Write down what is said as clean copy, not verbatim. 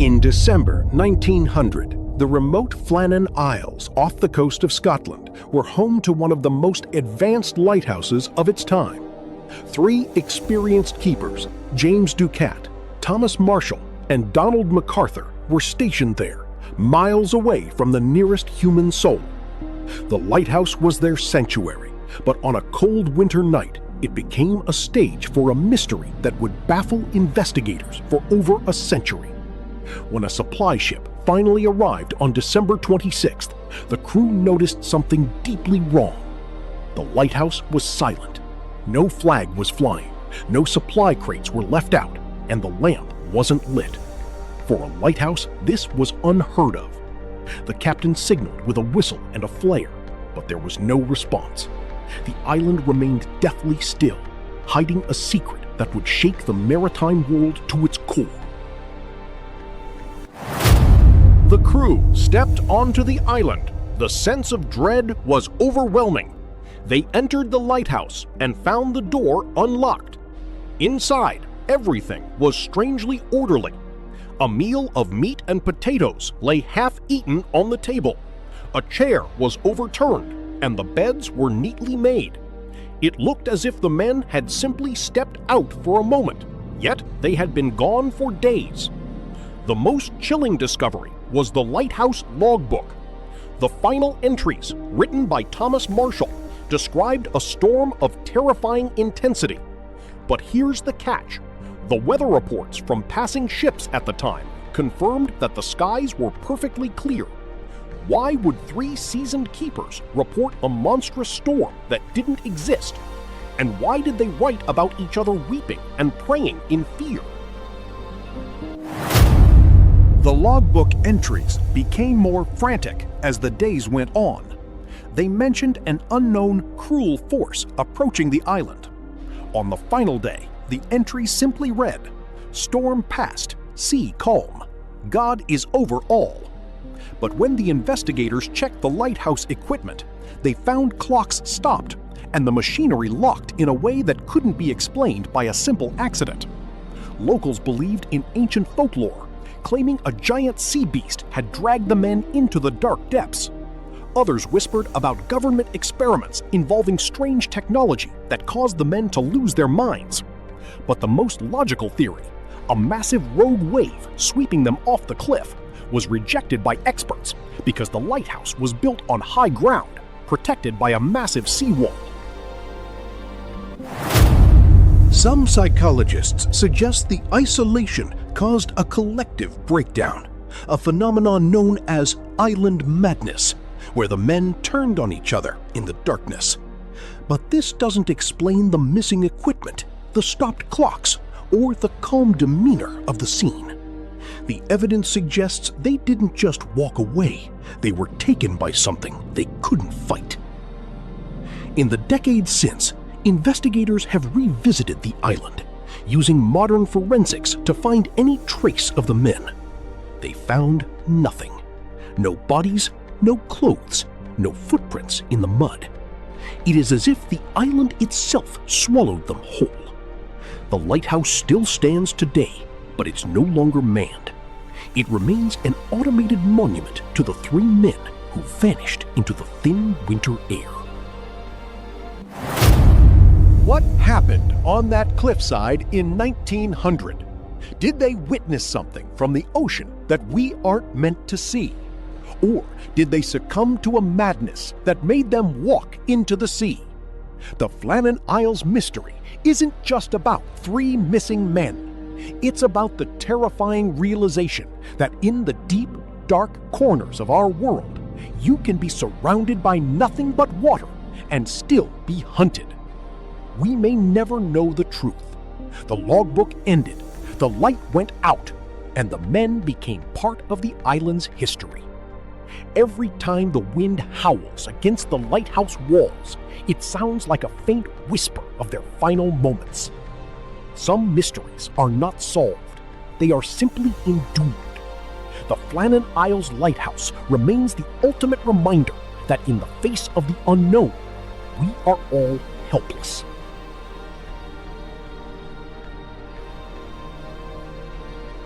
In December 1900, the remote Flannan Isles off the coast of Scotland were home to one of the most advanced lighthouses of its time. 3 experienced keepers, James Ducat, Thomas Marshall, and Donald MacArthur, were stationed there, miles away from the nearest human soul. The lighthouse was their sanctuary, but on a cold winter night, it became a stage for a mystery that would baffle investigators for over a century. When a supply ship finally arrived on December 26th, the crew noticed something deeply wrong. The lighthouse was silent. No flag was flying, no supply crates were left out, and the lamp wasn't lit. For a lighthouse, this was unheard of. The captain signaled with a whistle and a flare, but there was no response. The island remained deathly still, hiding a secret that would shake the maritime world to its core. The crew stepped onto the island. The sense of dread was overwhelming. They entered the lighthouse and found the door unlocked. Inside, everything was strangely orderly. A meal of meat and potatoes lay half-eaten on the table. A chair was overturned, and the beds were neatly made. It looked as if the men had simply stepped out for a moment, yet they had been gone for days. The most chilling discovery was the lighthouse logbook. The final entries, written by Thomas Marshall, described a storm of terrifying intensity. But here's the catch. The weather reports from passing ships at the time confirmed that the skies were perfectly clear. Why would 3 seasoned keepers report a monstrous storm that didn't exist? And why did they write about each other weeping and praying in fear? The logbook entries became more frantic as the days went on. They mentioned an unknown, cruel force approaching the island. On the final day, the entry simply read, "Storm past, sea calm. God is over all." But when the investigators checked the lighthouse equipment, they found clocks stopped and the machinery locked in a way that couldn't be explained by a simple accident. Locals believed in ancient folklore, claiming a giant sea beast had dragged the men into the dark depths. Others whispered about government experiments involving strange technology that caused the men to lose their minds. But the most logical theory, a massive rogue wave sweeping them off the cliff, was rejected by experts because the lighthouse was built on high ground, protected by a massive seawall. Some psychologists suggest the isolation caused a collective breakdown, a phenomenon known as island madness, where the men turned on each other in the darkness. But this doesn't explain the missing equipment, the stopped clocks, or the calm demeanor of the scene. The evidence suggests they didn't just walk away, they were taken by something they couldn't fight. In the decades since, investigators have revisited the island, using modern forensics to find any trace of the men. They found nothing. No bodies, no clothes, no footprints in the mud. It is as if the island itself swallowed them whole. The lighthouse still stands today, but it's no longer manned. It remains an automated monument to the 3 men who vanished into the thin winter air. What happened on that cliffside in 1900? Did they witness something from the ocean that we aren't meant to see? Or did they succumb to a madness that made them walk into the sea? The Flannan Isles mystery isn't just about 3 missing men. It's about the terrifying realization that in the deep, dark corners of our world, you can be surrounded by nothing but water and still be hunted. We may never know the truth. The logbook ended, the light went out, and the men became part of the island's history. Every time the wind howls against the lighthouse walls, it sounds like a faint whisper of their final moments. Some mysteries are not solved, they are simply endured. The Flannan Isles Lighthouse remains the ultimate reminder that in the face of the unknown, we are all helpless.